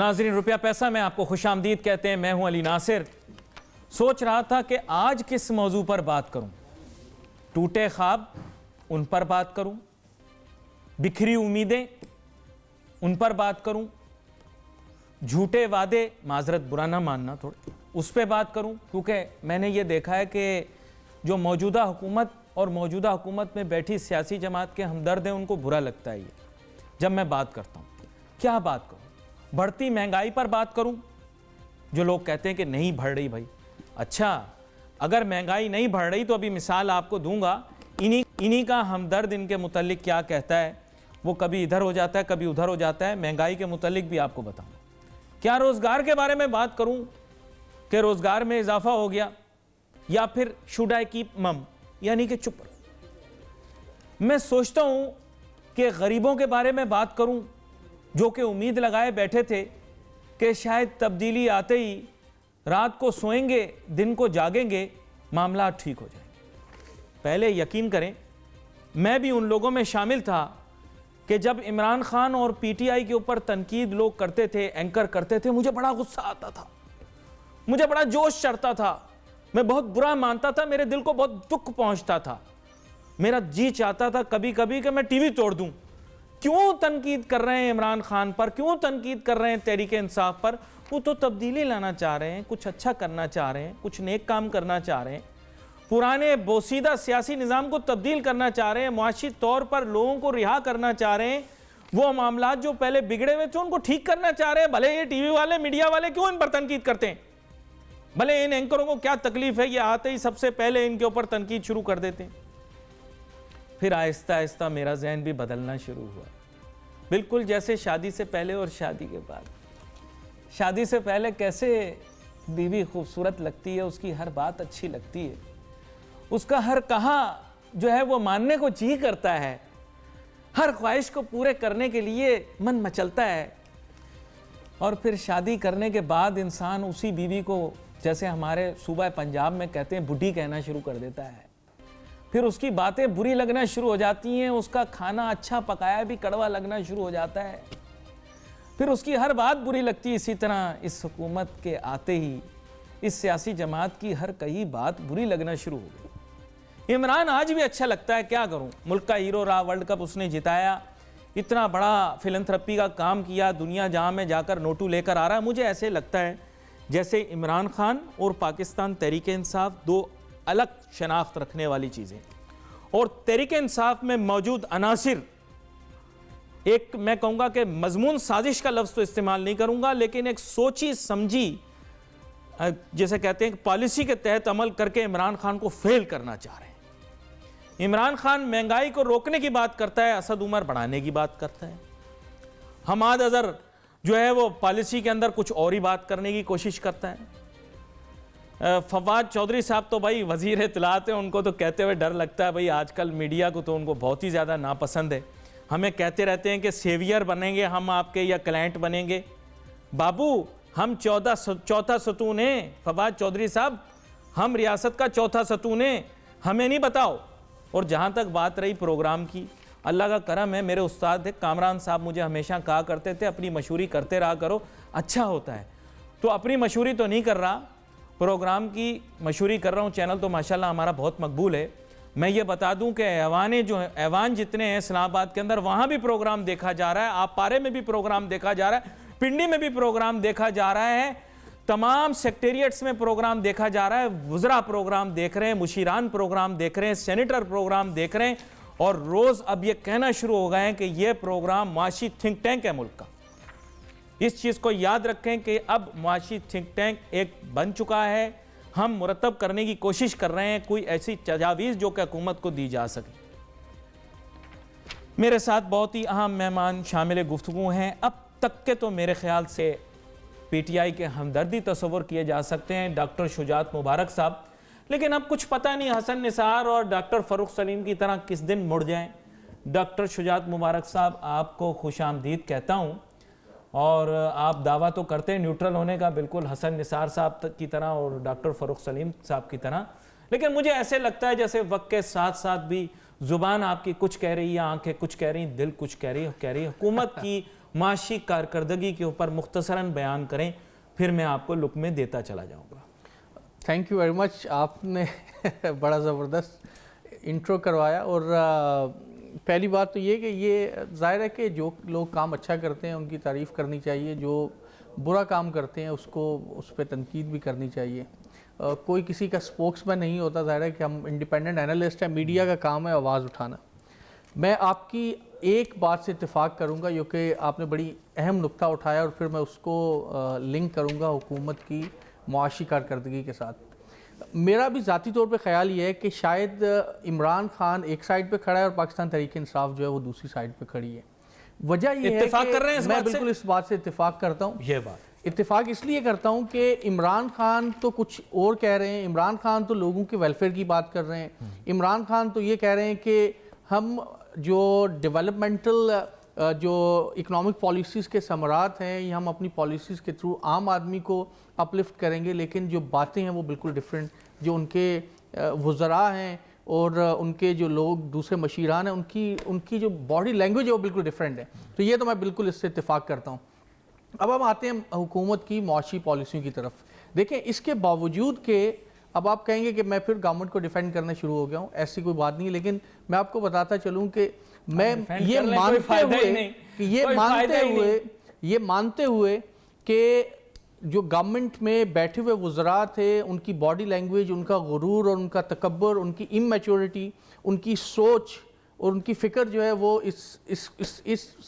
नाज़रीन, रुपया पैसा में आपको खुशामदीद कहते हैं। मैं हूं अली नासिर। सोच रहा था कि आज किस मौजू पर बात करूं। टूटे ख्वाब, उन पर बात करूं। बिखरी उम्मीदें, उन पर बात करूं। झूठे वादे, माजरत बुरा ना मानना थोड़ा, उस पर बात करूं। क्योंकि मैंने ये देखा है कि जो मौजूदा हुकूमत और मौजूदा हुकूमत में बैठी सियासी जमात के हमदर्द हैं, उनको बुरा लगता है ये जब मैं बात करता हूँ। क्या बात करूँ? बढ़ती महंगाई पर बात करूँ, जो लोग कहते हैं कि नहीं बढ़ रही। भाई अच्छा, अगर महंगाई नहीं बढ़ रही तो अभी मिसाल आपको दूंगा। इन्हीं का हमदर्द इनके मुतल्लिक क्या कहता है। वो कभी इधर हो जाता है, कभी उधर हो जाता है। महंगाई के मुतल्लिक भी आपको बताऊंगा। क्या रोज़गार के बारे में बात करूं कि रोज़गार में इजाफा हो गया, या फिर शुड आई कीप मम, यानी कि चुप। मैं सोचता हूं कि गरीबों के बारे में बात करूं, जो कि उम्मीद लगाए बैठे थे कि शायद तब्दीली आते ही रात को सोएंगे, दिन को जागेंगे, मामला ठीक हो जाएंगे। पहले यकीन करें, मैं भी उन लोगों में शामिल था कि जब इमरान खान और पीटीआई के ऊपर तनकीद लोग करते थे, एंकर करते थे, मुझे बड़ा गुस्सा आता था, मुझे बड़ा जोश चढ़ता था, मैं बहुत बुरा मानता था, मेरे दिल को बहुत दुख पहुंचता था। मेरा जी चाहता था कभी कभी कि मैं टीवी तोड़ दूं। क्यों तनकीद कर रहे हैं इमरान खान पर, क्यों तनकीद कर रहे हैं तहरीक इंसाफ पर? वो तो तब्दीली लाना चाह रहे हैं, कुछ अच्छा करना चाह रहे हैं, कुछ नेक काम करना चाह रहे हैं, पुराने बोसीदा सियासी निज़ाम को तब्दील करना चाह रहे हैं, मुआशी तौर पर लोगों को रिहा करना चाह रहे हैं, वो मामला जो पहले बिगड़े हुए थे उनको ठीक करना चाह रहे हैं। भले ये टीवी वाले, मीडिया वाले क्यों इन पर तनकीद करते हैं, भले इन एंकरों को क्या तकलीफ है, ये आते ही सबसे पहले इनके ऊपर तनकीद शुरू कर देते हैं। फिर आहिस्ता आहिस्ता मेरा जहन भी बदलना शुरू हुआ, बिल्कुल जैसे शादी से पहले और शादी के बाद। शादी से पहले कैसे बीवी खूबसूरत लगती है, उसकी हर बात अच्छी लगती है, उसका हर कहा जो है वो मानने को जी करता है, हर ख्वाहिश को पूरे करने के लिए मन मचलता है। और फिर शादी करने के बाद इंसान उसी बीवी को, जैसे हमारे सूबा पंजाब में कहते हैं, बुढ़ी कहना शुरू कर देता है। फिर उसकी बातें बुरी लगना शुरू हो जाती हैं, उसका खाना अच्छा पकाया भी कड़वा लगना शुरू हो जाता है, फिर उसकी हर बात बुरी लगती है। इसी तरह इस हुकूमत के आते ही इस सियासी जमात की हर कई बात बुरी लगना शुरू हो गई। इमरान आज भी अच्छा लगता है, क्या करूं, मुल्क का हीरो रहा, वर्ल्ड कप उसने जिताया, इतना बड़ा फिलंथ्रपी का काम किया, दुनिया जहां में जाकर नोटू लेकर आ रहा है। मुझे ऐसे लगता है जैसे इमरान खान और पाकिस्तान तहरीक इंसाफ दो अलग शनाख्त रखने वाली चीज़ें, और तहरीक इंसाफ में मौजूद अनासिर, एक मैं कहूँगा कि मजमून साजिश का लफ्ज़ तो इस्तेमाल नहीं करूँगा, लेकिन एक सोची समझी, जैसे कहते हैं, पॉलिसी के तहत अमल करके इमरान खान को फेल करना चाह रहे हैं। इमरान खान महंगाई को रोकने की बात करता है, असद उमर बढ़ाने की बात करता है। हमाद अजहर जो है वो पॉलिसी के अंदर कुछ और ही बात करने की कोशिश करता है। फवाद चौधरी साहब तो भाई वज़ीर इत्तलात हैं, उनको तो कहते हुए डर लगता है। भाई आजकल मीडिया को तो उनको बहुत ही ज़्यादा नापसंद है। हमें कहते रहते हैं कि सेवियर बनेंगे हम आपके, या क्लाइंट बनेंगे। बाबू, हम चौथा सतून हैं फवाद चौधरी साहब, हम रियासत का चौथा सतून हैं, हमें नहीं बताओ। और जहाँ तक बात रही प्रोग्राम की, अल्लाह का करम है, मेरे उस्ताद थे कामरान साहब मुझे हमेशा कहा करते थे, अपनी मशहूरी करते रहा करो, अच्छा होता है। तो अपनी मशहूरी तो नहीं कर रहा, प्रोग्राम की मशहूरी कर रहा हूँ। चैनल तो माशाल्लाह हमारा बहुत मकबूल है। मैं ये बता दूं कि ऐवान जितने हैं इस्लामाबाद के अंदर, वहाँ भी प्रोग्राम देखा जा रहा है, आप पारे में भी प्रोग्राम देखा जा रहा है, पिंडी में भी प्रोग्राम देखा जा रहा है, तमाम सेक्रेटेरिएट्स में प्रोग्राम देखा जा रहा है, वज़रा प्रोग्राम देख रहे हैं, मुशीरान प्रोग्राम देख रहे हैं, सेनेटर प्रोग्राम देख रहे हैं, और रोज़ अब ये कहना शुरू हो गए हैं कि ये प्रोग्राम मुआशी थिंक टैंक है मुल्क का। इस चीज़ को याद रखें कि अब मुआशी थिंक टैंक एक बन चुका है, हम मुरतब करने की कोशिश कर रहे हैं, कोई ऐसी तजावीज़ जो कि हुकूमत को दी जा सके। मेरे साथ बहुत ही अहम मेहमान शामिल गुफ्तगू हैं। अब तक के तो मेरे ख्याल से पीटीआई के हमदर्दी तस्वुर किए जा सकते हैं, डॉक्टर शुजात मुबारक साहब, लेकिन अब कुछ पता नहीं हसन निसार और डॉक्टर फ़ारूक सलीम की तरह किस दिन मुड़ जाएं। डॉक्टर शुजात मुबारक साहब, आपको खुशामदीद कहता हूँ, और आप दावा तो करते हैं न्यूट्रल होने का, बिल्कुल हसन निसार साहब की तरह और डॉक्टर फ़ारूक सलीम साहब की तरह, लेकिन मुझे ऐसे लगता है जैसे वक्त के साथ साथ भी ज़ुबान आपकी कुछ कह रही है, आंखें कुछ कह रही, दिल कुछ कह रही है। हुकूमत की माशी कारकर्दगी के ऊपर मुख्तसरन बयान करें, फिर मैं आपको लुक्मे देता चला जाऊँगा। थैंक यू वेरी मच, आपने बड़ा ज़बरदस्त इंट्रो करवाया। और पहली बात तो ये कि ये ज़ाहिर है कि जो लोग काम अच्छा करते हैं उनकी तारीफ़ करनी चाहिए, जो बुरा काम करते हैं उसको उस पर तनकीद भी करनी चाहिए। कोई किसी का स्पोक्समैन नहीं होता, ज़ाहिर है कि हम इंडिपेंडेंट एनालिस्ट हैं, मीडिया का काम है आवाज़ उठाना। मैं आपकी एक बात से इत्तेफाक करूंगा, जो कि आपने बड़ी अहम नुक्ता उठाया, और फिर मैं उसको लिंक करूंगा हुकूमत की मुआशी कारकर्दगी के साथ। मेरा भी ज़ाती तौर पे ख्याल ये है कि शायद इमरान खान एक साइड पे खड़ा है और पाकिस्तान तहरीक इंसाफ जो है वो दूसरी साइड पे खड़ी है। वजह ये है इत्तेफाक कर रहे हैं इस मैं बात से? बिल्कुल इस बात से इत्तेफाक करता हूँ। ये बात इत्तेफाक इसलिए करता हूँ कि इमरान खान तो कुछ और कह रहे हैं, इमरान खान तो लोगों के वेलफेयर की बात कर रहे हैं, इमरान खान तो ये कह रहे हैं कि हम जो डेवलपमेंटल जो इकोनॉमिक पॉलिसीज़ के समरात हैं, ये हम अपनी पॉलिसीज़ के थ्रू आम आदमी को अपलिफ्ट करेंगे, लेकिन जो बातें हैं वो बिल्कुल डिफरेंट, जो उनके वज़रा हैं और उनके जो लोग दूसरे मशीरान हैं उनकी जो बॉडी लैंग्वेज है वो बिल्कुल डिफरेंट है। तो ये तो मैं बिल्कुल इससे इत्तेफाक करता हूँ। अब हम आते हैं हुकूमत की मुआशी पॉलिसियों की तरफ। देखें, इसके बावजूद के अब आप कहेंगे कि मैं फिर गवर्नमेंट को डिफेंड करना शुरू हो गया हूँ, ऐसी कोई बात नहीं है, लेकिन मैं आपको बताता चलूँ कि मैं ये मानते हुए कि जो गवर्नमेंट में बैठे हुए वज़रा थे उनकी बॉडी लैंग्वेज, उनका गुरूर और उनका तकब्बर, उनकी इमैच्योरिटी, उनकी सोच और उनकी फ़िक्र जो है वो इस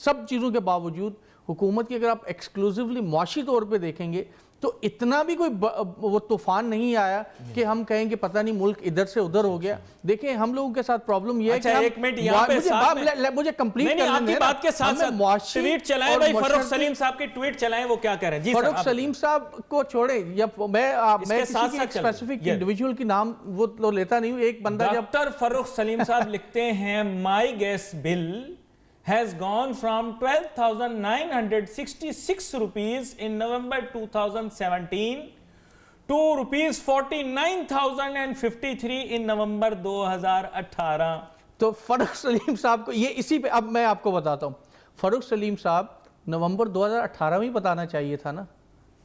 सब चीज़ों के बावजूद हुकूमत की अगर आप एक्सक्लूसिवली मुआशी तौर पे देखेंगे तो इतना भी कोई वो तूफान नहीं आया कि हम कहें कि पता नहीं मुल्क इधर से उधर हो गया। देखिए, हम लोगों के साथ प्रॉब्लम ये है कि एक मिनट यहाँ पे मुझे कंप्लीट करने आपकी बात के साथ ट्वीट चलाएं भाई, फर्रुख सलीम साहब की ट्वीट चलाएं, वो क्या कह रहे हैं जी। फर्रुख सलीम साहब को छोड़े, या मैं किसी एक स्पेसिफिक इंडिविजुअल की नाम वो तो लेता नहीं हूँ। एक बंदा जब डॉक्टर फर्रुख सलीम साहब लिखते हैं, my gas bill has gone from 12,966 rupees in November 2017 to rupees 49,053 in November 2018। तो फर्रुख सलीम साहब को ये इसी पे अब मैं आपको बताता हूँ। फर्रुख सलीम साहब नवंबर 2018 में ही बताना चाहिए था ना,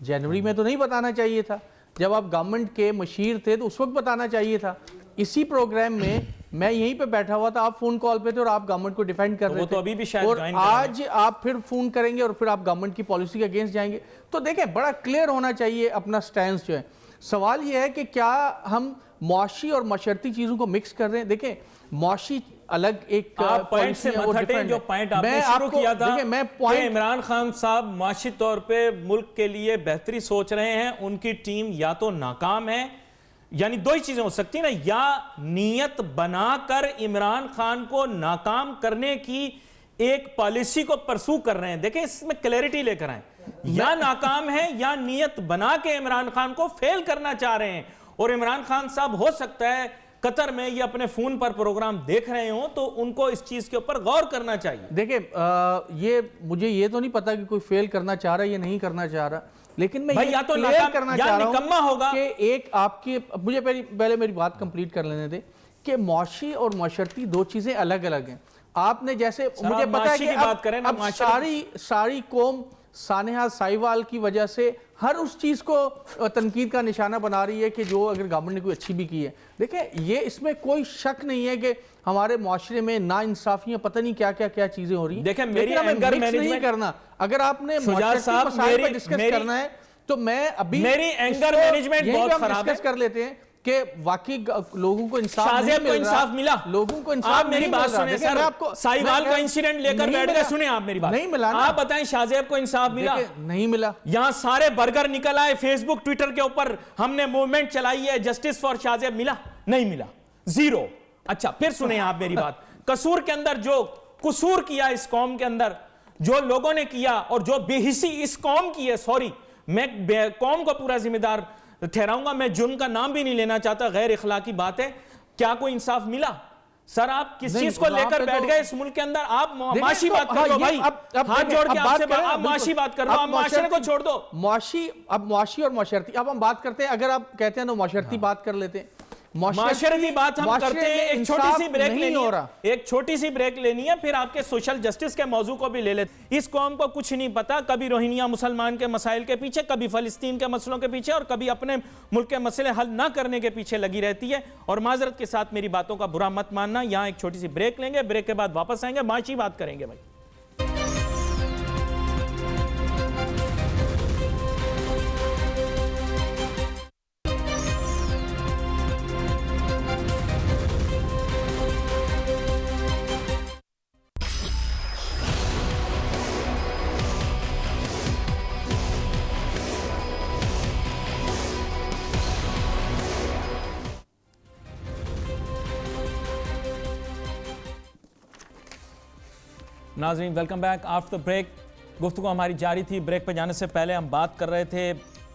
जनवरी में तो नहीं बताना चाहिए था। जब आप गवर्नमेंट के मशीर थे तो उस वक्त बताना चाहिए था। इसी प्रोग्राम में मैं यहीं पे बैठा हुआ था, आप फोन कॉल पे थे और आप गवर्नमेंट को डिफेंड कर रहे थे। तो अभी भी शायद और आज आप फिर फोन करेंगे और फिर आप गवर्नमेंट की पॉलिसी के अगेंस्ट जाएंगे। तो देखें, बड़ा क्लियर होना चाहिए अपना स्टैंड जो है। सवाल यह है कि क्या हम मुआशी और माशरती चीजों को मिक्स कर रहे हैं। देखें, मुआशी अलग एक पॉइंट से मत हटें, जो पॉइंट आपने शुरू किया था कि इमरान खान साहब मुआशी तौर पे मुल्क के लिए बेहतरी सोच रहे हैं, उनकी टीम या तो नाकाम है, यानी दो ही चीजें हो सकती है ना, या नीयत बनाकर इमरान खान को नाकाम करने की एक पॉलिसी को परसू कर रहे हैं। देखें, इसमें क्लैरिटी लेकर आए, या नाकाम है या नीयत बना के इमरान खान को फेल करना चाह रहे हैं। और इमरान खान साहब हो सकता है कतर में ये अपने फोन पर प्रोग्राम देख रहे हो, तो उनको इस चीज के ऊपर गौर करना चाहिए। देखिए, ये मुझे ये तो नहीं पता कि कोई फेल करना चाह रहा है या नहीं करना चाह रहा, लेकिन मैं ये तो क्लियर करना चाह रहा हूं कि एक आपकी, मुझे पहले मेरी बात कंप्लीट कर लेने दे कि मुआशी और माशरती दो चीजें अलग अलग हैं। आपने जैसे मुझे पता है कि अब सारी कौम सानेहा साहिवाल की वजह से हर उस चीज को तनकीद का निशाना बना रही है कि जो अगर गवर्नमेंट ने कोई अच्छी भी की है। देखिए, ये इसमें कोई शक नहीं है कि हमारे मुआशरे में ना इंसाफियां, पता नहीं क्या क्या क्या चीजें हो रही हैं। देखिए, मेरी एंगर मैनेजमेंट नहीं करना, अगर आपने डिस्कस करना है तो मैं अभी मेरी एंगर मैनेजमेंट बहुत खराब है। कर लेते हैं कि वाकई लोगों को इंसाफ मिला, लोगों को इंसाफ। आप मेरी बात सुने सर, आपको साहिवाल का इंसिडेंट लेकर बैठ गए, सुने आप मेरी बात। नहीं मिला, आप बताएं शाहजेब को इंसाफ मिला? नहीं मिला। यहां सारे बर्गर निकल आए फेसबुक ट्विटर के ऊपर, हमने मूवमेंट चलाई है जस्टिस फॉर शाहजेब, मिला? नहीं मिला, जीरो। अच्छा, फिर सुने आप मेरी बात। कसूर के अंदर जो कसूर किया इस कौम के अंदर, जो लोगों ने किया और जो बेहिसी इस कौम की है, सॉरी मैं कौम को पूरा जिम्मेदार ठहराऊंगा, मैं जुर्म का नाम भी नहीं लेना चाहता, गैर इखलाकी बात है। क्या कोई इंसाफ मिला? सर, आप किस चीज को लेकर बैठ गए इस मुल्क के अंदर? आप माशी बात कर लो भाई, हाथ जोड़ के आपसे आप माशी बात कर लो, आप माशरे को छोड़ दो। मुआशी और माशरती अब हम बात करते हैं। अगर आप कहते हैं तो माशरती बात कर लेते हैं। माशरती बात हम करते हैं। एक छोटी सी ब्रेक लेनी है, एक छोटी सी ब्रेक लेनी है, फिर आपके सोशल जस्टिस के मौजू को भी ले लेते। इस कौम को कुछ नहीं पता, कभी रोहिंग्या मुसलमान के मसाइल के पीछे, कभी फलस्तीन के मसलों के पीछे, और कभी अपने मुल्क के मसले हल ना करने के पीछे लगी रहती है। और माजरत के साथ मेरी बातों का बुरा मत मानना। यहां एक छोटी सी ब्रेक लेंगे, ब्रेक के बाद वापस आएंगे, माशी बात करेंगे भाई। नाज़रीन वेलकम बैक आफ्टर ब्रेक। गुफ्तगू हमारी जारी थी। ब्रेक पर जाने से पहले हम बात कर रहे थे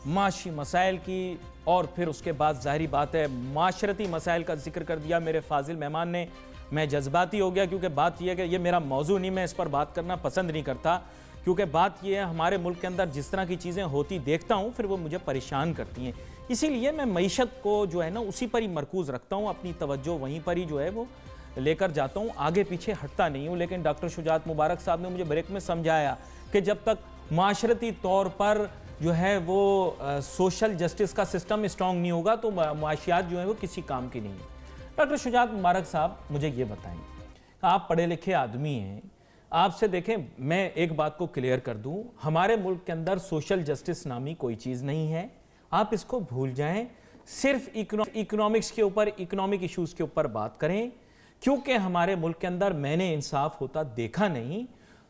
माशी मसाइल की, और फिर उसके बाद ज़ाहिरी बात है माशरती मसाइल का जिक्र कर दिया मेरे फाजिल मेहमान ने। मैं जज्बाती हो गया क्योंकि बात यह है कि ये मेरा मौजू नहीं, मैं इस पर बात करना पसंद नहीं करता, क्योंकि बात यह है हमारे मुल्क के अंदर जिस तरह की चीज़ें होती देखता हूँ फिर वो मुझे परेशान करती हैं। इसीलिए मैं मईशत को जो है ना उसी पर ही मरकूज़ रखता हूँ, अपनी तवज्जो वहीं पर ही जो है वो लेकर जाता हूँ, आगे पीछे हटता नहीं हूँ। लेकिन डॉक्टर शुजात मुबारक साहब ने मुझे ब्रेक में समझाया कि जब तक माशरती तौर पर जो है वो सोशल जस्टिस का सिस्टम स्ट्रॉन्ग नहीं होगा तो माशियात जो है वो किसी काम की नहीं है। डॉक्टर शुजात मुबारक साहब मुझे ये बताएं, आप पढ़े लिखे आदमी हैं, आपसे देखें मैं एक बात को क्लियर कर दूं, हमारे मुल्क के अंदर सोशल जस्टिस नामी कोई चीज़ नहीं है, आप इसको भूल जाएं। सिर्फ इकोनॉमिक्स के ऊपर, इकोनॉमिक इश्यूज़ के ऊपर बात करें, क्योंकि हमारे मुल्क के अंदर मैंने इंसाफ होता देखा नहीं,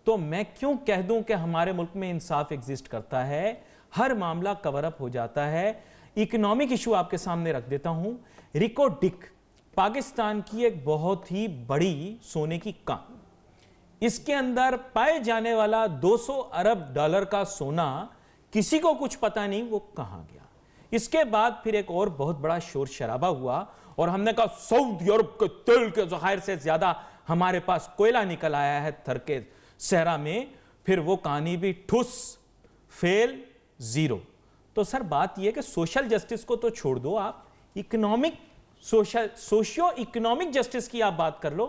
तो मैं क्यों कह दूं कि हमारे मुल्क में इंसाफ एग्जिस्ट करता है। हर मामला कवर अप हो जाता है। इकोनॉमिक इशू आपके सामने रख देता हूं। रिको डिक पाकिस्तान की एक बहुत ही बड़ी सोने की कान, इसके अंदर पाए जाने वाला 200 अरब डॉलर का सोना किसी को कुछ पता नहीं वो कहां गया। इसके बाद फिर एक और बहुत बड़ा शोर शराबा हुआ और हमने कहा सऊदी अरब के तेल के ज़खायर से ज्यादा हमारे पास कोयला निकल आया है थर के सहरा में। फिर वो कहानी भी ठुस, फेल, जीरो। तो सर बात यह कि सोशल जस्टिस को तो छोड़ दो, आप इकोनॉमिक सोशियो इकोनॉमिक जस्टिस की आप बात कर लो,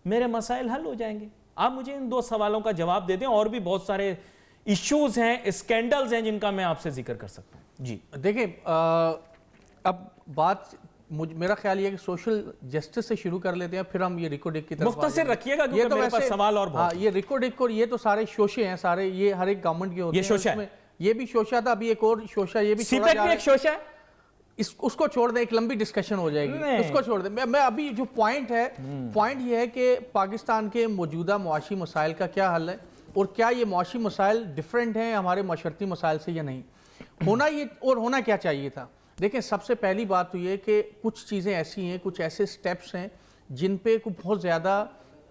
मेरे मसाइल हल हो जाएंगे। आप मुझे इन दो सवालों का जवाब दे दें। और भी बहुत सारे इश्यूज हैं, स्कैंडल्स हैं जिनका मैं आपसे जिक्र कर सकता हूं। जी देखिए, अब बात मेरा ख्याल ये कि सोशल जस्टिस से शुरू कर लेते हैं, फिर हम ये रिको डिक की तरफ मुख्तसर रखिएगा क्योंकि मेरे पास सवाल और बहुत। ये रिको डिक और ये तो सारे शोशे हैं, सारे ये हर एक गवर्नमेंट के होते हैं। ये शोशा है, ये भी शोशा था, अभी एक और शोशा ये भी सीपेक भी एक शोशा है। उसको छोड़ दें, एक लंबी डिस्कशन हो जाएगी, उसको छोड़ दें। मैं अभी जो पॉइंट है, पॉइंट ये है कि पाकिस्तान के मौजूदा मुआशी मसाइल का क्या हल है और क्या ये मुआशी मसाइल डिफरेंट हैं हमारे माशरती मसाइल से या नहीं, होना ये और होना क्या चाहिए था। देखें, सबसे पहली बात तो ये कि कुछ चीज़ें ऐसी हैं, कुछ ऐसे स्टेप्स हैं जिन पे कोई बहुत ज़्यादा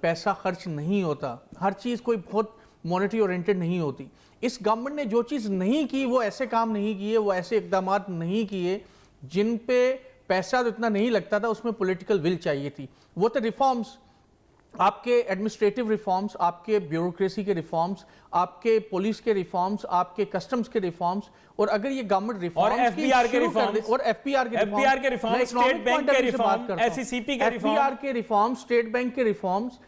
पैसा खर्च नहीं होता, हर चीज़ कोई बहुत मॉनेटरी ओरिएंटेड नहीं होती। इस गवर्नमेंट ने जो चीज़ नहीं की, वो ऐसे काम नहीं किए, वो ऐसे इकदाम नहीं किए जिन पे पैसा तो इतना नहीं लगता था, उसमें पॉलिटिकल विल चाहिए थी। वो तो रिफॉर्म्स, आपके एडमिनिस्ट्रेटिव रिफॉर्म्स, आपके ब्यूरोक्रेसी के रिफॉर्म्स, आपके पुलिस के रिफॉर्म्स, आपके कस्टम्स के रिफॉर्म्स, और अगर ये गवर्नमेंट रिफॉर्म्स और एफबीआर के रिफॉर्म्स, और एफपीआर के रिफॉर्म, स्टेट बैंक के रिफॉर्म, एससीसीपी के रिफॉर्म, एफबीआर के रिफॉर्म, स्टेट बैंक के रिफॉर्म्स,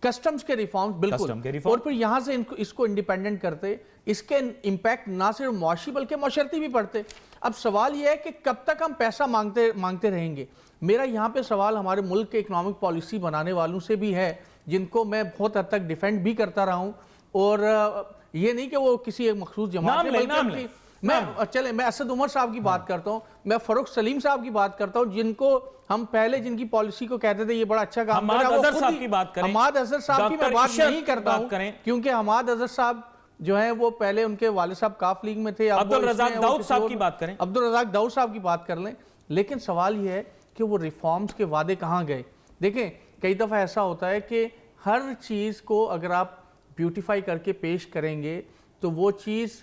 कस्टम्स के रिफॉर्म्स, बिल्कुल। और फिर यहां से इसको इंडिपेंडेंट करते, इसके इंपैक्ट ना सिर्फ मुआशी बल्कि माशरती भी पड़ते। अब सवाल यह है कि कब तक हम पैसा मांगते रहेंगे। मेरा यहाँ पे सवाल हमारे मुल्क के इकोनॉमिक पॉलिसी बनाने वालों से भी है, जिनको मैं बहुत हद तक डिफेंड भी करता रहा हूँ, और ये नहीं कि वो किसी एक मखसूस जमात में, मैं असद उमर साहब की बात करता हूँ, मैं फरूख सलीम साहब की बात करता हूँ, जिनको हम पहले जिनकी पॉलिसी को कहते थे ये बड़ा अच्छा काम कर रहा है। हमाद अजहर साहब की बात करें, हमाद अजहर साहब की मैं बात नहीं करता हूँ, क्योंकि हमाद अजहर साहब जो है वो पहले उनके वालिद साहब काफ लीग में थे। अब्दुल रज़ाक दाऊद साहब की बात करें, अब्दुल रज़ाक दाऊद साहब की बात कर लें। लेकिन सवाल ये है कि वो रिफॉर्म्स के वादे कहाँ गए। देखें, कई दफ़ा ऐसा होता है कि हर चीज़ को अगर आप ब्यूटिफाई करके पेश करेंगे तो वो चीज़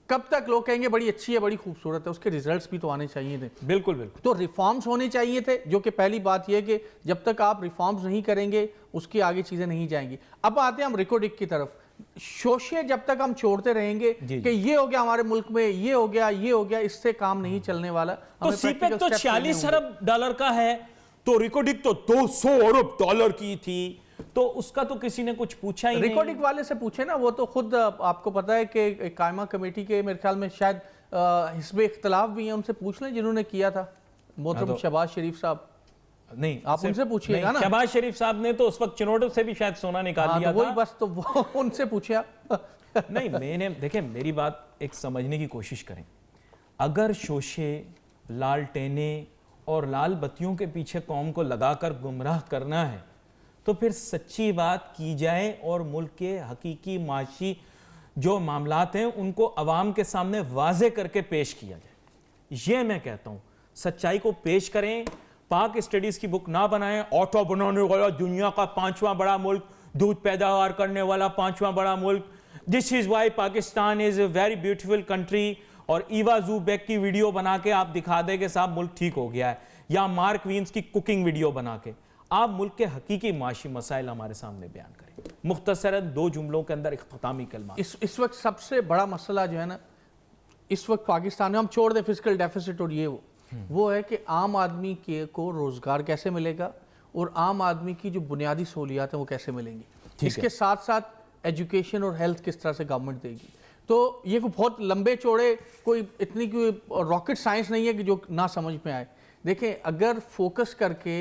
कब तक लोग कहेंगे बड़ी अच्छी है, बड़ी खूबसूरत है, उसके रिजल्ट्स भी तो आने चाहिए थे। बिल्कुल बिल्कुल। तो रिफॉर्म्स होने चाहिए थे, जो कि पहली बात यह है कि जब तक आप रिफॉर्म्स नहीं करेंगे उसकी आगे चीज़ें नहीं जाएंगी। अब आते हैं हम रिको डिक की तरफ। शोशे जब तक हम छोड़ते रहेंगे जी, कि ये हो गया हमारे मुल्क में, ये हो गया, इससे काम नहीं चलने वाला। तो हमें सीपेक practical तो steps लेने 46 होंगे। अरब डॉलर का है, तो रिकॉर्डिंग तो 200 अरब डॉलर की थी, तो उसका तो किसी ने कुछ पूछा ही नहीं। रिकॉर्डिंग वाले से पूछे ना, वो तो खुद आपको पता है कि कायमा कमेटी के मेरे ख्याल में शायद हिस्बे इख्तलाफ भी हैं, उनसे पूछ लें जिन्होंने किया था, मोहतरम शहबाज शरीफ साहब। नहीं, आप उनसे पूछिएगा ना। शहबाज शरीफ साहब ने तो उस वक्त चिनोट से भी शायद सोना निकाल लिया तो वही था। बस, तो वो उनसे पूछे आप। नहीं, मैंने देखिए, मेरी बात एक समझने की कोशिश करें। अगर शोशे, लालटेने और लाल बत्तियों के पीछे कौम को लगाकर गुमराह करना है, तो फिर सच्ची बात की जाए और मुल्क के हकीकी माशी जो मामलात हैं उनको अवाम के सामने वाजे करके पेश किया जाए। ये मैं कहता हूँ, सच्चाई को पेश करें। पाक स्टडीज की बुक ना बनाएं, ऑटो बनाने वाला दुनिया का 5वां बड़ा मुल्क, दूध पैदावार करने वाला 5वां बड़ा मुल्क, this is why Pakistan is a very beautiful country, और ईवा जू बेक की वीडियो बना के आप दिखा दें कि साहब मुल्क ठीक हो गया है, या मार्क वीन्स की कुकिंग वीडियो बना के आप मुल्क के हकीकी माशी मसाइल हमारे सामने बयान करें। मुख्तसरन 2 जुमलों के अंदर इख्तितामी कलमा। इस वक्त सबसे बड़ा मसला जो है ना इस वक्त पाकिस्तान में, हम छोड़ दें फिजिकल डेफिसिट और ये वो है कि आम आदमी के को रोजगार कैसे मिलेगा और आम आदमी की जो बुनियादी सहूलियात हैं वो कैसे मिलेंगी। इसके साथ साथ एजुकेशन और हेल्थ किस तरह से गवर्नमेंट देगी। तो ये कोई बहुत लंबे चौड़े, कोई इतनी कोई रॉकेट साइंस नहीं है कि जो ना समझ में आए। देखें, अगर फोकस करके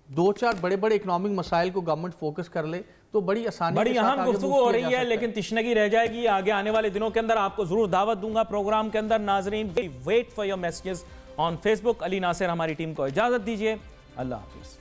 2-4 बड़े बड़े इकोनॉमिक मसाइल को गवर्नमेट फोकस कर ले तो बड़ी आसानी, बड़ी अहम गुफ्तगू हो रही है, लेकिन तिश्नगी रह जाएगी। आगे आने वाले दिनों के अंदर आपको जरूर दावत दूंगा प्रोग्राम के अंदर। नाजरीन, wait for your messages on Facebook. Ali Nasir हमारी टीम को इजाजत दीजिए। अल्लाह हाफिज।